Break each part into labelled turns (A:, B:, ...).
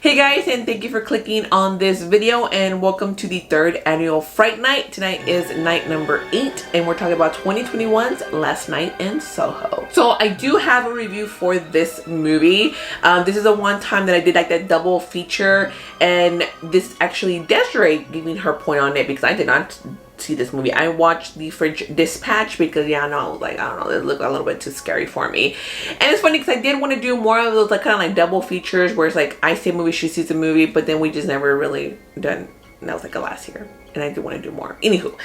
A: Hey guys, and thank you for clicking on this video and welcome to the third annual Fright Night. Tonight is night number 8 and we're talking about 2021's Last Night in Soho. So I do have a review for this movie. This is the one time that I did like that double feature, and this actually Desiree giving her point on it because I did not see this movie. I watched The French Dispatch because I was like, I don't know, it looked a little bit too scary for me. And it's funny because I did want to do more of those like kind of like double features where it's like I see a movie, she sees a movie, but then we just never really done. And that was like a last year, and I do want to do more. Anywho,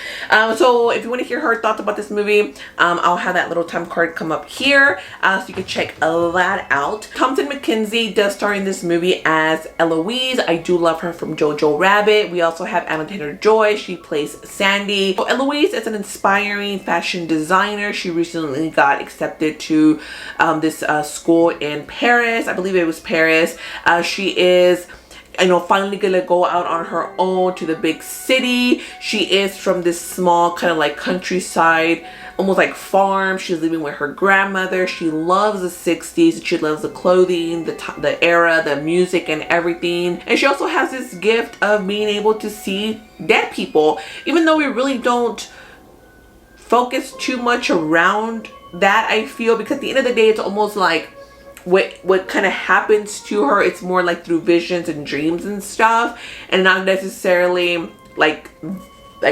A: so if you want to hear her thoughts about this movie, I'll have that little time card come up here, so you can check that out. Thompson McKenzie does star in this movie as Eloise. I do love her from Jojo Rabbit. We also have Anna Taylor-Joy. She plays Sandy. So Eloise is an inspiring fashion designer. She recently got accepted to this school in Paris. I believe it was Paris. She is finally gonna go out on her own to the big city. She is from this small kind of like countryside, almost like farm. She's living with her grandmother. She loves the 60s. She loves the clothing, the era, the music and everything. And she also has this gift of being able to see dead people, even though we really don't focus too much around that, I feel, because at the end of the day it's almost like what kind of happens to her, it's more like through visions and dreams and stuff, and not necessarily like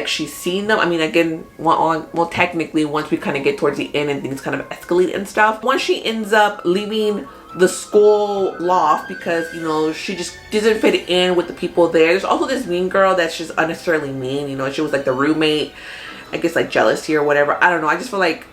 A: she's seen them. I mean, again, well technically once we kind of get towards the end and things kind of escalate and stuff, once she ends up leaving the school loft because she just doesn't fit in with the people there. There's also this mean girl that's just unnecessarily mean. She was like the roommate, I guess, like jealousy or whatever. I don't know, I just feel like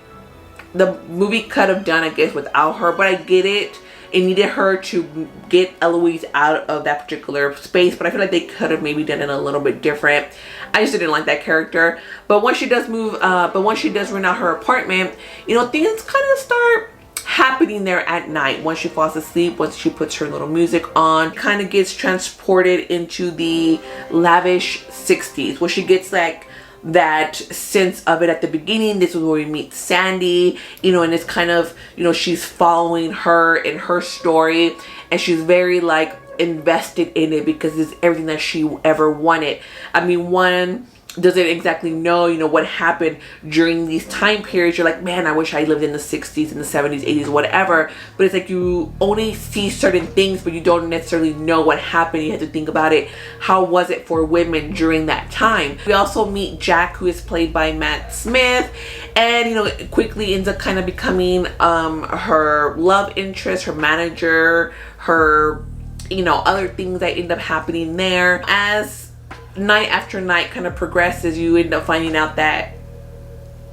A: the movie could have done, I guess, without her, but I get it. It needed her to get Eloise out of that particular space, but I feel like they could have maybe done it a little bit different. I just didn't like that character. But once she does rent out her apartment, things kind of start happening there at night. Once she falls asleep, once she puts her little music on, kind of gets transported into the lavish 60s, where she gets like that sense of it at the beginning. This is where we meet Sandy, and it's kind of, she's following her in her story, and she's very like invested in it because it's everything that she ever wanted. I mean, one doesn't exactly know, what happened during these time periods. You're like, man, I wish I lived in the 60s and the 70s, 80s, whatever. But it's like you only see certain things, but you don't necessarily know what happened. You have to think about it. How was it for women during that time? We also meet Jack, who is played by Matt Smith, and quickly ends up kind of becoming her love interest, her manager, her other things that end up happening there. As night after night kind of progresses, you end up finding out that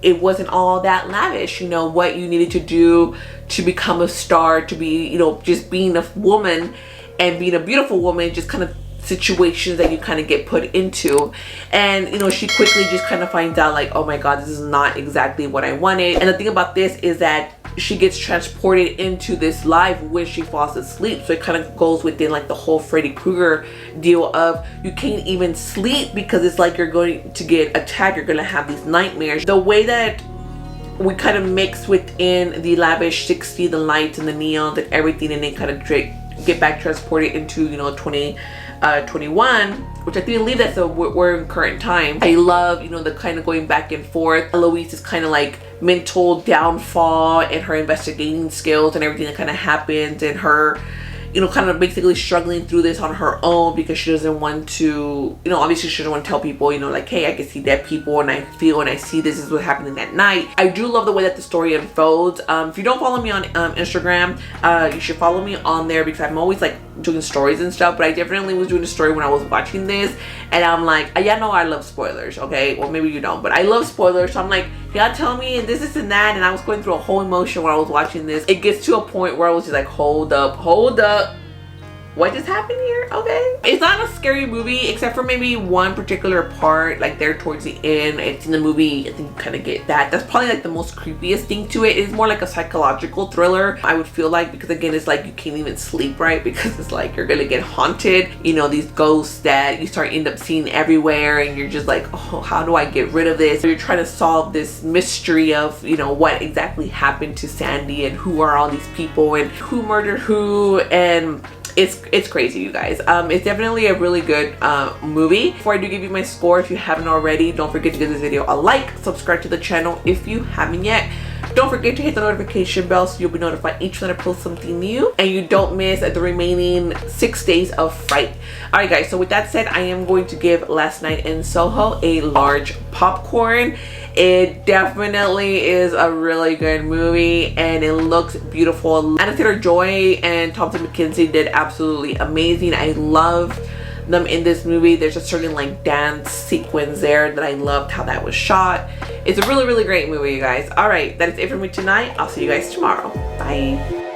A: it wasn't all that lavish. What you needed to do to become a star, to be, just being a woman and being a beautiful woman, just kind of situations that you kind of get put into. And she quickly just kind of finds out like, oh my god, this is not exactly what I wanted. And the thing about this is that she gets transported into this life when she falls asleep. So it kind of goes within like the whole Freddy Krueger deal of you can't even sleep because it's like you're going to get attacked. You're going to have these nightmares. The way that we kind of mix within the lavish 60s, the lights and the neons and everything, and then kind of get back transported into 2021, which I believe that's we're in current time. I love the kind of going back and forth. Eloise is kind of like mental downfall and her investigating skills and everything that kind of happens, and her kind of basically struggling through this on her own because she doesn't want to, obviously she doesn't want to tell people, like, hey, I can see dead people and I feel and I see this is what's happening that night. I do love the way that the story unfolds. If you don't follow me on Instagram, you should follow me on there because I'm always like doing stories and stuff, but I definitely was doing a story when I was watching this, and I'm like, yeah, no, I love spoilers, okay? Well, maybe you don't, but I love spoilers. So I'm like, y'all tell me this and that, and I was going through a whole emotion when I was watching this. It gets to a point where I was just like, hold up, what just happened here? Okay, it's not a scary movie except for maybe one particular part, like there towards the end. It's in the movie, I think you kind of get that. That's probably like the most creepiest thing to it. It's more like a psychological thriller, I would feel like, because again, it's like you can't even sleep right because it's like you're gonna get haunted. These ghosts that you end up seeing everywhere, and you're just like, oh, how do I get rid of this? So you're trying to solve this mystery of what exactly happened to Sandy and who are all these people and who murdered who, and it's crazy, you guys. It's definitely a really good movie. Before I do give you my score, if you haven't already, don't forget to give this video a like, subscribe to the channel if you haven't yet. Don't forget to hit the notification bell so you'll be notified each time I post something new and you don't miss the remaining 6 days of Fright. Alright guys, so with that said, I am going to give Last Night in Soho a large popcorn. It definitely is a really good movie and it looks beautiful. Anna Taylor-Joy and Thompson McKenzie did absolutely amazing. I love them in this movie. There's a certain like dance sequence there that I loved how that was shot. It's a really, really great movie, you guys. All right, that is it for me tonight. I'll see you guys tomorrow. Bye.